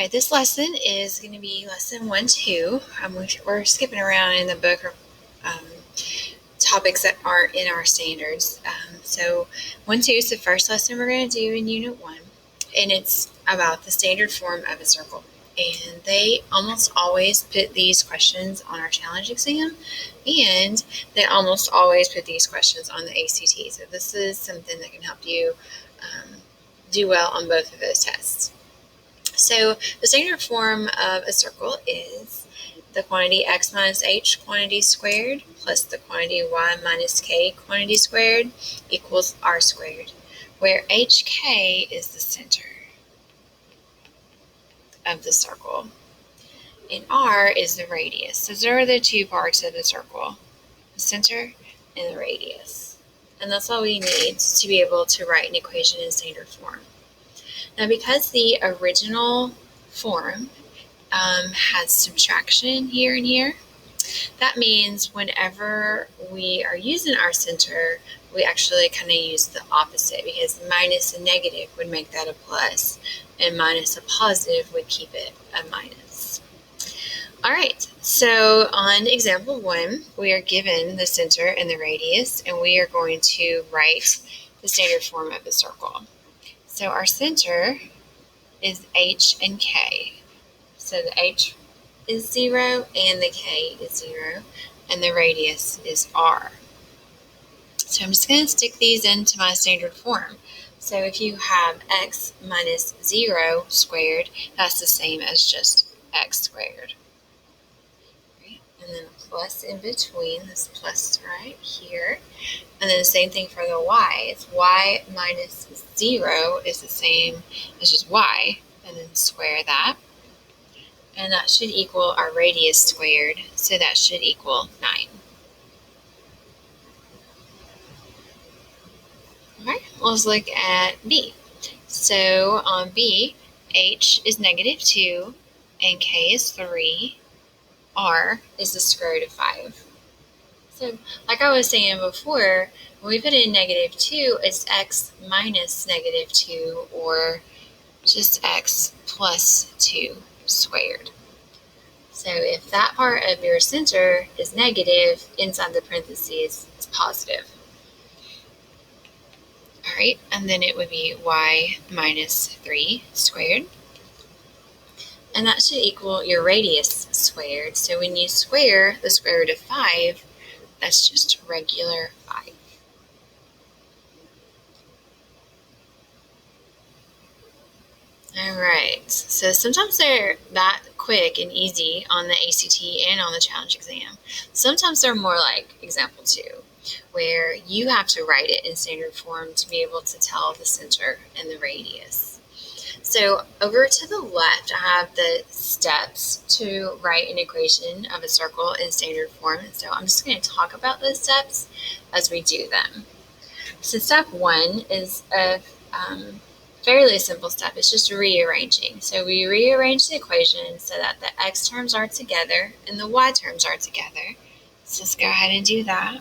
right, this lesson is going to be lesson 1-2. We're skipping around in the book topics that aren't in our standards. So 1-2 is the first lesson we're going to do in Unit 1, and it's about the standard form of a circle. And they almost always put these questions on our challenge exam, and they almost always put these questions on the ACT. So this is something that can help you do well on both of those tests. So the standard form of a circle is the quantity x minus h quantity squared plus the quantity y minus k quantity squared equals r squared, where hk is the center of the circle and r is the radius. So those are the two parts of the circle, the center and the radius. And that's all we need to be able to write an equation in standard form. Now, because the original form has subtraction here and here, that means whenever we are using our center, we actually kind of use the opposite, because minus a negative would make that a plus, and minus a positive would keep it a minus. All right, so on example 1, we are given the center and the radius, and we are going to write the standard form of a circle. So our center is h and k. So the h is 0 and the k is 0, and the radius is r. So I'm just going to stick these into my standard form. So if you have x minus 0 squared, that's the same as just x squared. Right? And then a plus in between, this plus right here. And then the same thing for the y. It's y minus 0 is the same as just y, and then square that. And that should equal our radius squared, so that should equal 9. All right, let's look at B. So on B, h is -2, and k is 3, r is the square root of 5. So like I was saying before, when we put in -2, it's x minus -2, or just x plus 2 squared. So if that part of your center is negative, inside the parentheses is positive. All right, and then it would be y minus 3 squared. And that should equal your radius squared. So when you square the square root of 5, that's just regular 5. All right, so sometimes they're that quick and easy on the ACT and on the challenge exam. Sometimes they're more like example 2, where you have to write it in standard form to be able to tell the center and the radius. So over to the left, I have the steps to write an equation of a circle in standard form. So I'm just going to talk about those steps as we do them. So step 1 is a fairly simple step. It's just rearranging. So we rearrange the equation so that the x terms are together and the y terms are together. So let's go ahead and do that.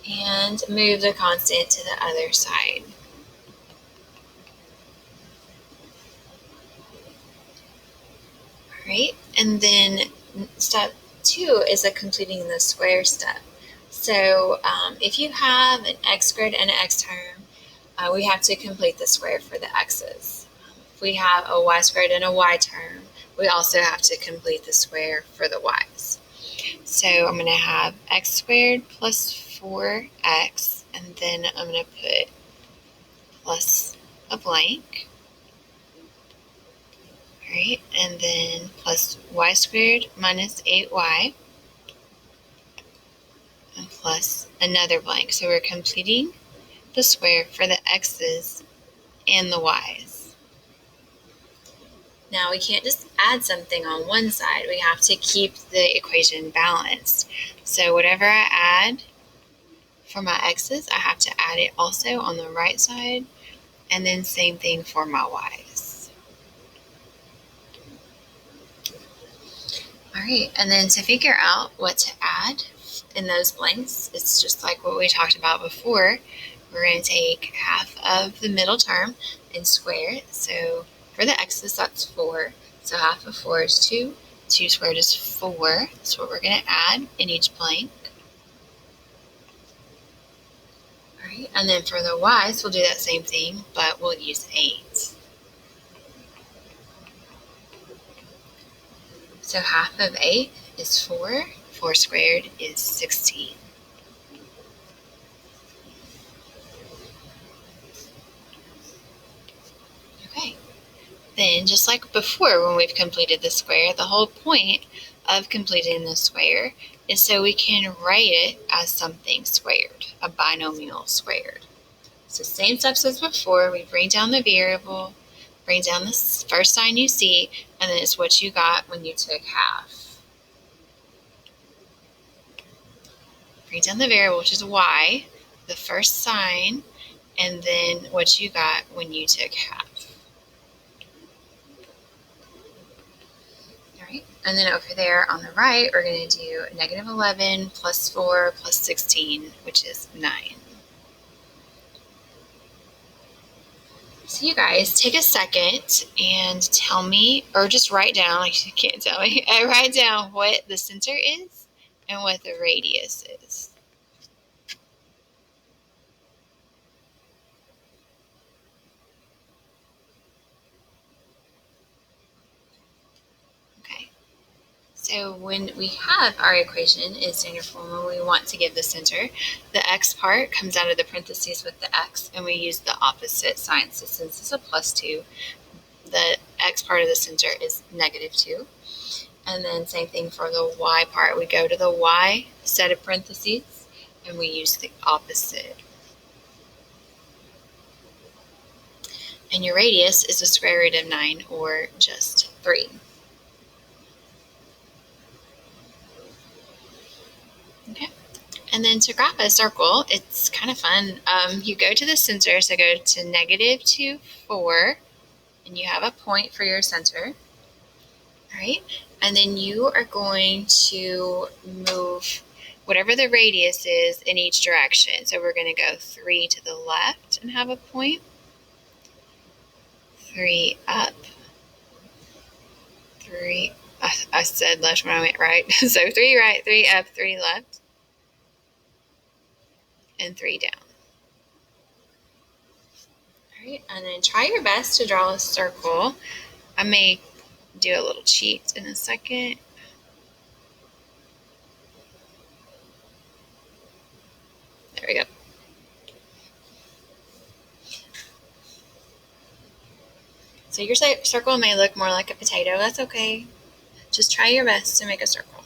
And move the constant to the other side. All right, and then step 2 is a completing the square step. So if you have an x squared and an x term, we have to complete the square for the x's. If we have a y squared and a y term, we also have to complete the square for the y's. So I'm going to have x squared plus 4x, and then I'm going to put plus a blank. All right, and then plus y squared minus 8y, and plus another blank. So we're completing the square for the x's and the y's. Now we can't just add something on one side. We have to keep the equation balanced. So whatever I add for my x's, I have to add it also on the right side, and then same thing for my y's. All right, and then to figure out what to add in those blanks, it's just like what we talked about before. We're going to take half of the middle term and square it. So for the x's, that's 4. So half of 4 is 2. 2 squared is 4. That's what we're going to add in each blank. All right, and then for the y's, we'll do that same thing, but we'll use 8. So half of 8 is 4. 4 squared is 16. Okay. Then, just like before when we've completed the square, the whole point of completing the square is so we can write it as something squared, a binomial squared. So same steps as before, we bring down the variable, bring down the first sign you see, and then it's what you got when you took half. Bring down the variable, which is y, the first sign, and then what you got when you took half. All right, and then over there on the right, we're going to do negative 11 plus 4 plus 16, which is 9. So you guys take a second and tell me, or just write down, like you can't tell me, write down what the center is and what the radius is. Okay. So when we have our equation in standard form, when we want to give the center, the x part comes out of the parentheses with the x, and we use the opposite sign. So since it's a plus 2, the x part of the center is negative 2. And then same thing for the y part. We go to the y set of parentheses, and we use the opposite. And your radius is the square root of 9, or just 3. Okay. And then to graph a circle, it's kind of fun. You go to the center, so go to negative 2, 4, and you have a point for your center. All right. And then you are going to move whatever the radius is in each direction. So we're going to go 3 to the left and have a point, 3 up, 3, I said left when I went right. So 3 right, 3 up, 3 left, and 3 down. All right, and then try your best to draw a circle. I may do a little cheat in a second. There we go. So your circle may look more like a potato. That's okay. Just try your best to make a circle.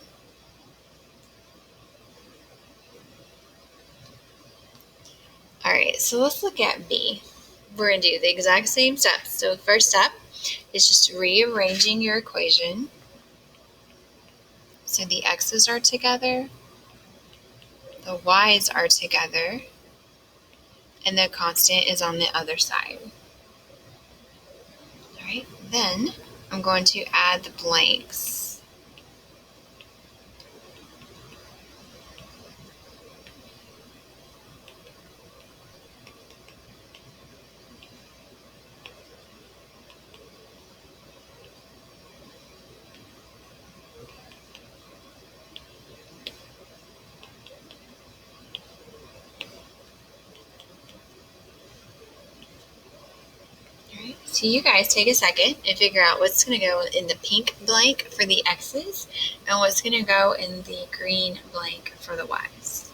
All right, so let's look at B. We're going to do the exact same steps. So the first step is just rearranging your equation. So the x's are together, the y's are together, and the constant is on the other side. All right, then I'm going to add the blanks. So you guys take a second and figure out what's going to go in the pink blank for the x's and what's going to go in the green blank for the y's.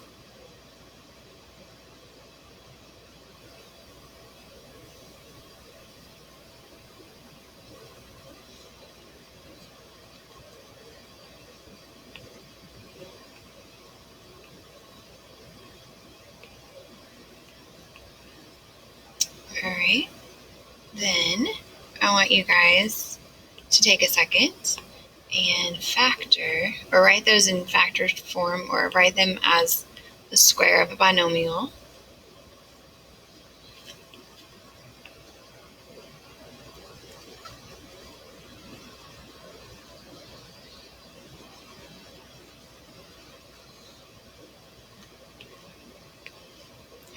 All right, then I want you guys to take a second and factor, or write those in factor form, or write them as the square of a binomial.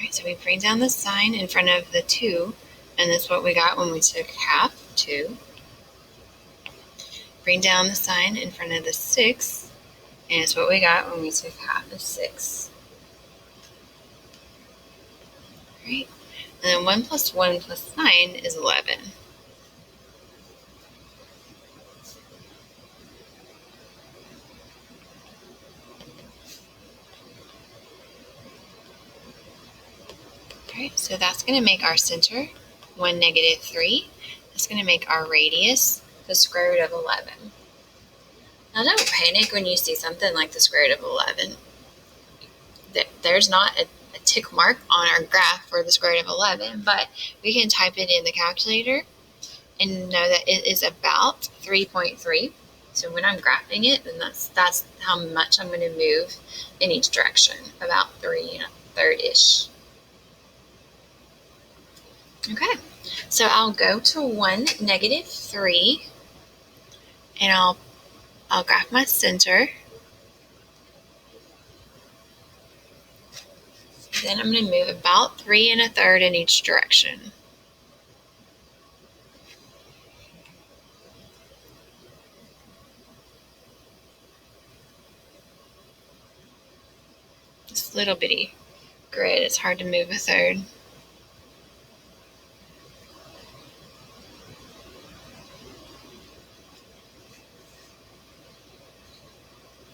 Alright, so we bring down the sign in front of the 2, and that's what we got when we took half, 2. Bring down the sign in front of the 6, and it's what we got when we took half of 6. Alright, and then 1 plus 1 plus 9 is 11. Alright, so that's going to make our center 1, negative 3. That's going to make our radius the square root of 11. Now don't panic when you see something like the square root of 11. There's not a tick mark on our graph for the square root of 11, but we can type it in the calculator and know that it is about 3.3. So when I'm graphing it, then that's how much I'm going to move in each direction, about 3 1/3-ish. Okay, so I'll go to 1, negative 3, and I'll graph my center. Then I'm going to move about 3 1/3 in each direction. This little bitty grid, it's hard to move a third.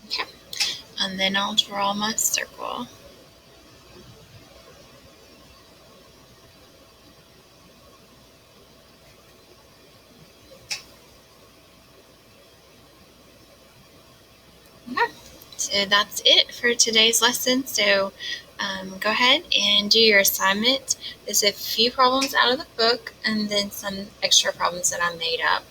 Okay, and then I'll draw my circle. Okay, so that's it for today's lesson. So go ahead and do your assignment. There's a few problems out of the book and then some extra problems that I made up.